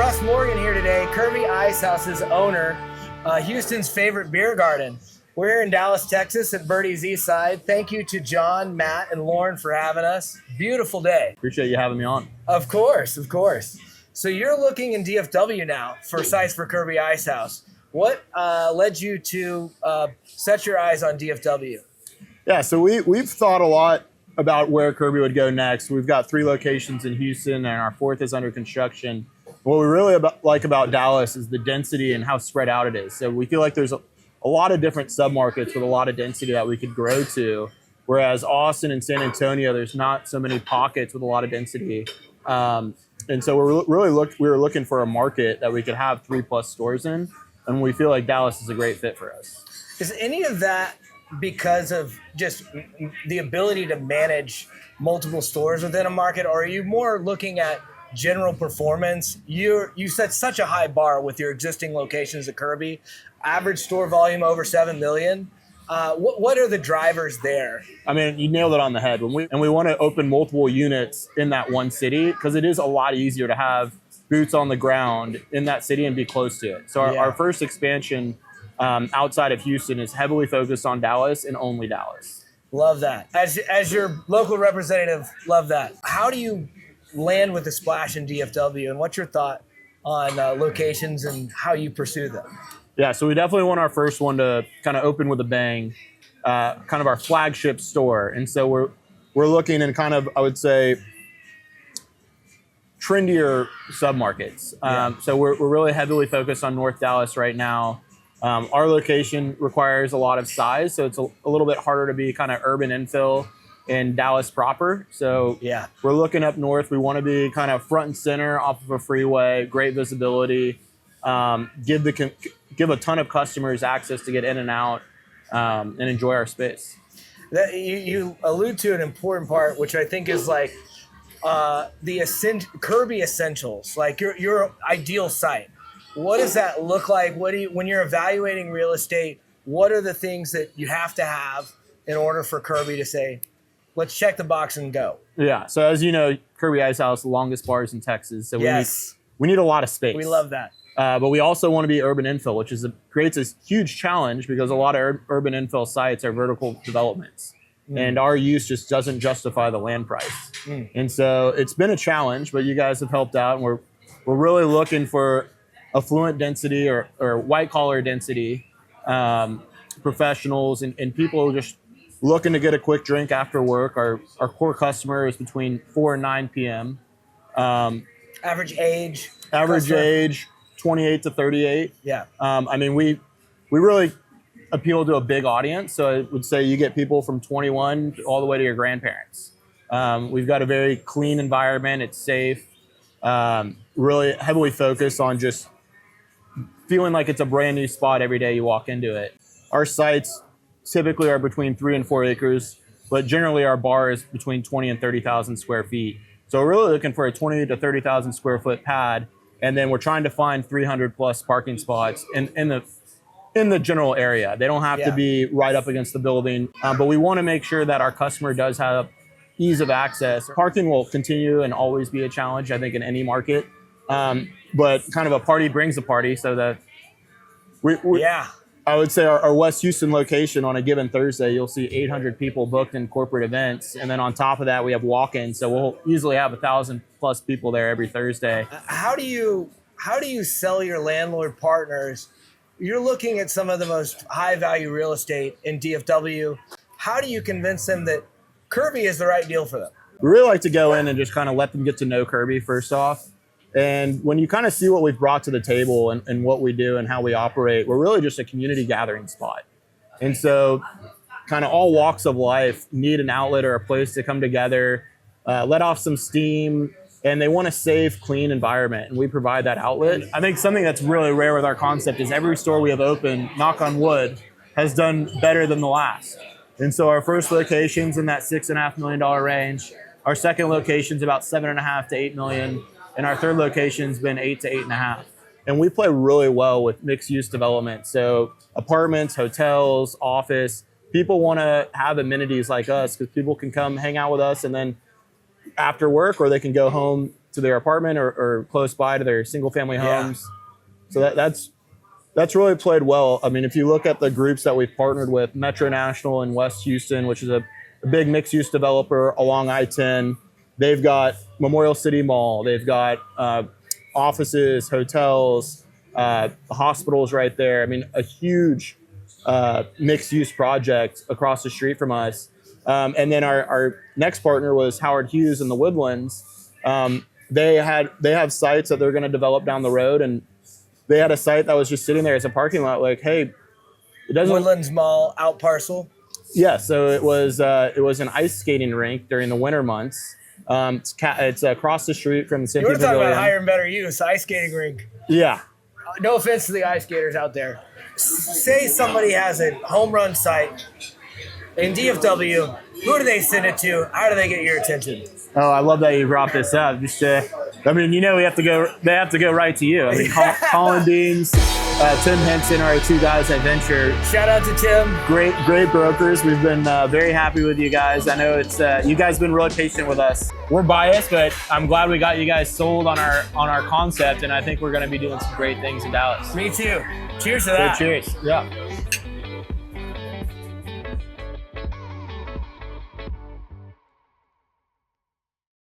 Russ Morgan here today, Kirby Ice House's owner, Houston's favorite beer garden. We're here in Dallas, Texas at Birdie's East Side. Thank you to John, Matt, and Lauren for having us. Beautiful day. Appreciate you having me on. Of course, of course. So you're looking in DFW now for sites for Kirby Ice House. What led you to set your eyes on DFW? Yeah, so we've thought a lot about where Kirby would go next. We've got 3 locations in Houston, and our 4th is under construction. What we really like about Dallas is the density and how spread out it is. So we feel like there's a lot of different submarkets with a lot of density that we could grow to, whereas Austin and San Antonio, there's not so many pockets with a lot of density. And so we were looking for a market that we could have 3+ stores in, and we feel like Dallas is a great fit for us. Is any of that because of just the ability to manage multiple stores within a market, or are you more looking at general performance? You set such a high bar with your existing locations at Kirby, average store volume over 7 million. What are the drivers there? I mean, you nailed it on the head. We want to open multiple units in that one city because it is a lot easier to have boots on the ground in that city and be close to it. So our first expansion outside of Houston is heavily focused on Dallas and only Dallas. Love that. As your local representative, love that. How do you land with a splash in DFW, and what's your thought on locations and how you pursue them? Yeah, so we definitely want our first one to kind of open with a bang, kind of our flagship store. And so we're looking in kind of, I would say, trendier submarkets. So we're really heavily focused on North Dallas right now. Our location requires a lot of size, so it's a little bit harder to be kind of urban infill in Dallas proper. So we're looking up north. We want to be kind of front and center off of a freeway, great visibility, give a ton of customers access to get in and out and enjoy our space. You allude to an important part, which I think is like the Kirby essentials, like your ideal site. What does that look like? When you're evaluating real estate, what are the things that you have to have in order for Kirby to say, let's check the box and go? Yeah. So as you know, Kirby Ice House, the longest bars in Texas. So we need a lot of space. We love that. But we also want to be urban infill, which creates a huge challenge because a lot of urban infill sites are vertical developments. And our use just doesn't justify the land price. And so it's been a challenge, but you guys have helped out. And we're really looking for affluent density or white collar density, professionals and people just looking to get a quick drink after work. Our core customer is between 4 and 9 p.m. Average age? Average age, 28 to 38. Yeah. I mean, we really appeal to a big audience. So I would say you get people from 21 all the way to your grandparents. We've got a very clean environment. It's safe. Really heavily focused on just feeling like it's a brand new spot every day you walk into it. Our sites typically are between 3 and 4 acres, but generally our bar is between 20 and 30,000 square feet. So we're really looking for a 20 to 30,000 square foot pad. And then we're trying to find 300 plus parking spots in the general area. They don't have to be right up against the building, but we want to make sure that our customer does have ease of access. Parking will continue and always be a challenge, I think, in any market. But kind of a party brings a party, so that I would say our West Houston location on a given Thursday, you'll see 800 people booked in corporate events. And then on top of that, we have walk-ins. So we'll easily have 1,000 plus people there every Thursday. How do you sell your landlord partners? You're looking at some of the most high value real estate in DFW. How do you convince them that Kirby is the right deal for them? We really like to go in and just kind of let them get to know Kirby first off. And when you kind of see what we've brought to the table and what we do and how we operate, we're really just a community gathering spot. And so kind of all walks of life need an outlet or a place to come together, let off some steam, and they want a safe, clean environment. And we provide that outlet. I think something that's really rare with our concept is every store we have open, knock on wood, has done better than the last. And so our first location's in that $6.5 million range. Our second location's about 7.5 to 8 million. And our third location's been 8 to 8.5. And we play really well with mixed use development. So apartments, hotels, office, people want to have amenities like us because people can come hang out with us and then after work, or they can go home to their apartment or close by to their single family homes. So that's really played well. I mean, if you look at the groups that we've partnered with, Metro National in West Houston, which is a big mixed use developer along I-10, they've got Memorial City Mall, they've got offices, hotels, hospitals right there. I mean, a huge mixed use project across the street from us. And then our next partner was Howard Hughes in the Woodlands. They have sites that they're going to develop down the road, and they had a site that was just sitting there as a parking lot. Like, hey, it doesn't. Woodlands Mall out parcel. Yeah, so it was an ice skating rink during the winter months. It's across the street from the Cynthia You were talking Pavilion. about higher and better use, ice skating rink. Yeah. No offense to the ice skaters out there. Say somebody has a home run site in DFW. Who do they send it to? How do they get your attention? Oh, I love that you brought this up. Just, I mean, you know, they have to go right to you. I mean, Colin Beams, Tim Henson are our two guys at Venture. Shout out to Tim. Great brokers. We've been very happy with you guys. I know it's you guys have been really patient with us. We're biased, but I'm glad we got you guys sold on our concept, and I think we're going to be doing some great things in Dallas. Me too. Cheers to that. So cheers. Yeah.